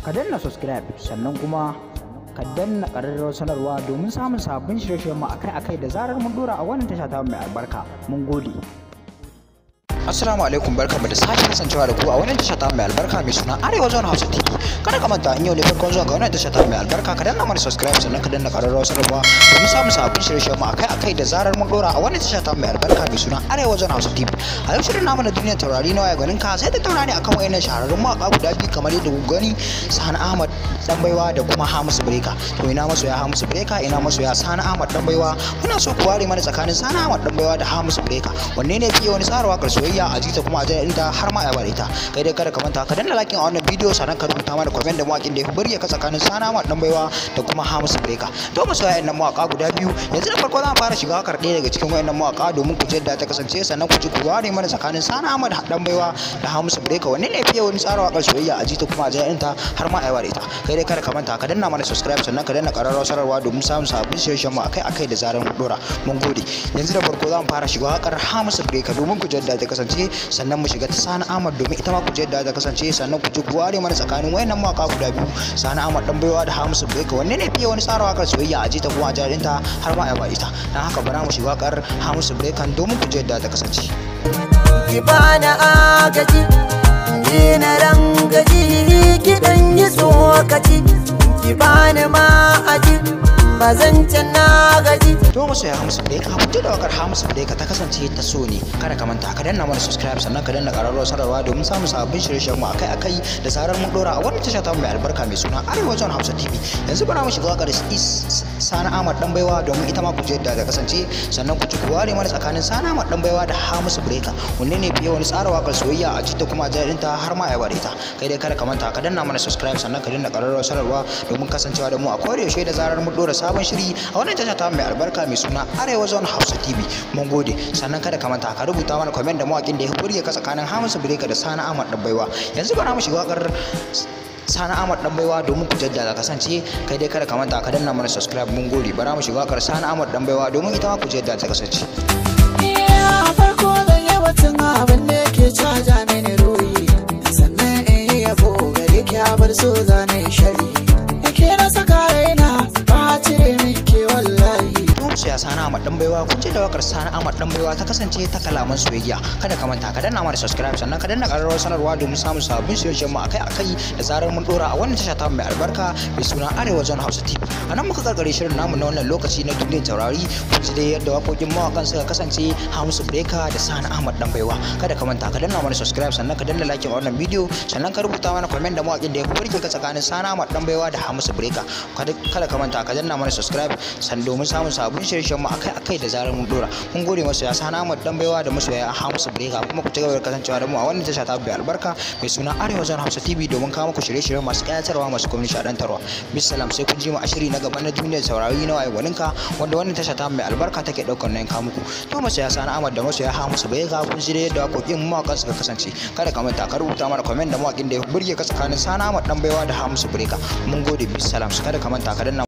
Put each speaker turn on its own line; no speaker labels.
ka danna subscribe sannan kuma ka danna ƙararrawar sanarwa domin samun sabbin shirye-shiryen mu akai-akai da zarar mun dora a wannan tasha ta mai albarka. Mun gode. Assalamu alaikum, barkamu da sake kasancewa da ku a wannan tasha ta mai albarka mai suna Arewa Hausa TV. Kada ka manta in yau ne farkon zuwa ga wannan tasha ta mai albarka, ka danna mana subscribe sannan ka danna ƙararrawar sanarwa domin samun sabbin shirye-shiryen mu akai-akai da zarar mun dora a wannan tasha ta mai albarka mai suna Arewa Hausa TV. A yau shirin namu na duniyar taurari na waya ganin ka sai da taurari akan wayannan shahararrun mawaƙa guda biyu kamar yadda ku gani, Sani Ahmad Danbaiwa da kuma Hamisu Breka. To ina masoya Hamisu Breka, ina masoya Sani Ahmad Danbaiwa. Muna so ku ware mana tsakanin Sani Ahmad Danbaiwa da Hamisu Breka. Wanne ne fiye wani tsara waƙar soyayya a jita kuma a jira inda har ma a bare ta. Kai dai kada ka manta ka danna like a wannan bidiyo sannan ka rubuta mana comment da mawaƙin da ya burge ka tsakanin Sani Ahmad Danbaiwa da kuma Hamisu Breka. To masoya ɗan mawaƙa guda biyu, yanzu da farko za mu fara shiga waƙar ɗaya daga cikin wayannan mawaƙa domin ku ji yadda ta kasance sannan ku ji ku ware mana tsakanin Sani Ahmad Danbaiwa da Hamisu Breka. Wanne ne fiye wani tsara waƙar soyayya a jita kuma a jira inda har ma a bare ta. Kai dai kada ka manta ka danna mana subscribe sannan ka danna ƙararrawar sanarwa domin samun sabbin shirye-shiryen mu akai-akai da zarar mun dora. Mun gode. Yanzu da farko za mu fara shiga waƙar Hamisu Breka domin ku ji yadda ta kasance sannan mu shiga ta Sani Ahmad domin ita ma ku ji yadda ta kasance sannan ku ji ku ware mana tsakanin wayannan mawaƙa guda biyu, Sani Ahmad Danbaiwa da Hamisu Breka. Wanne ne fiye wani tsara waƙar soyayya a jita kuma a jarinta har ma a bare ta. Dan haka bara mu shiga waƙar Hamisu Breka domin ku ji yadda ta kasance.
Ki bana agaji, ni na rangaji, ki dan yi tsokaci, ki bani ma'aji, ba zan can na gaji.
To masoya Hamisu Breka, fito da wakar Hamisu Breka ta kasance ta so ne. Kada ka manta ka danna mana subscribe sannan ka danna ƙararrawar sanarwa domin samun sabbin shirye-shiryen mu akai-akai da zarar mun dora a wannan tasha ta mai albarka mai suna Arewa Hausa TV. Yanzu bara mu shiga wakar Sani Ahmad Danbaiwa domin ita ma ku ji yadda ta kasance sannan ku ji ku ware mana tsakanin Sani Ahmad Danbaiwa da Hamisu Breka. Wanne ne fiye wani tsara wakar soyayya a jita kuma a jarinta har ma a bare ta. Kai dai kada ka manta ka danna mana subscribe sannan ka danna ƙararrawar sanarwa domin kasancewa da mu a koda yaushe da zarar mun dora sabon shiri a wannan tasha ta mai albarka mai suna Arewa Hausa TV. Mun gode. Sannan kada ka manta ka rubuta mana comment da mawaƙin da ya burge ka tsakanin Hamisu Breka da Sani Ahmad Danbaiwa. Yanzu bara mu shiga wakar Sani Ahmad Danbaiwa domin ku jaddada kasance. Kai dai kada ka manta ka danna mana subscribe. Mun gode. Bara mu shiga wakar Sani Ahmad Danbaiwa domin ita ma ku jaddada ta kasance.
Farko zan yi batun abin da yake caja mini ruhi, sannan in yi yabo gare ki a bar so zane shari. Ke na saka raina ba cire min ke wallahi.
Sai Sani Ahmad Danbaiwa ku ce da wakar Sani Ahmad Danbaiwa ta kasance ta kalaman soyayya. Kada ka manta ka danna mana subscribe sannan ka danna ƙararrawar sanarwa domin samun sabbin shirye-shiryen mu akai-akai da zarar mun dora a wannan tasha ta mai albarka mai suna Arewa Hausa TV. A nan muka karkare shirin namu na wannan lokaci na duniyar taurari. Ku ji dai yadda wakokin mawakan suka kasance Hamisu Breka da Sani Ahmad Danbaiwa. Kada ka manta ka danna mana subscribe sannan ka danna like a wannan bidiyo sannan ka rubuta mana comment da mawakin da ya burge ka tsakanin Sani Ahmad Danbaiwa da Hamisu Breka. Kada ka manta ka danna mana subscribe sannan domin samun sabbin shirye-shiryen mu akai-akai da zarar mun dora. Mun gode masoya Sani Ahmad Danbaiwa da masoya Hamisu Breka, kuma ku ci gaba da kasancewa da mu a wannan tasha ta mai albarka mai suna Arewa Hausa TV domin kawo muku shirye-shirye masu ƙayatarwa masu kuma nishaɗantarwa. Bisalam, sai kun ji mu a shiri na gaba na duniyar saurari na waye gwaninka wanda wannan tasha ta mai albarka take ɗaukar nan kawo muku. To masoya Sani Ahmad da masoya Hamisu Breka, kun ji yadda wakokin mawakan suka kasance. Kada ka manta ka rubuta mana comment da mawakin da ya burge ka tsakanin Sani Ahmad Danbaiwa da Hamisu Breka. Mun gode. Bisalam, kada ka manta ka danna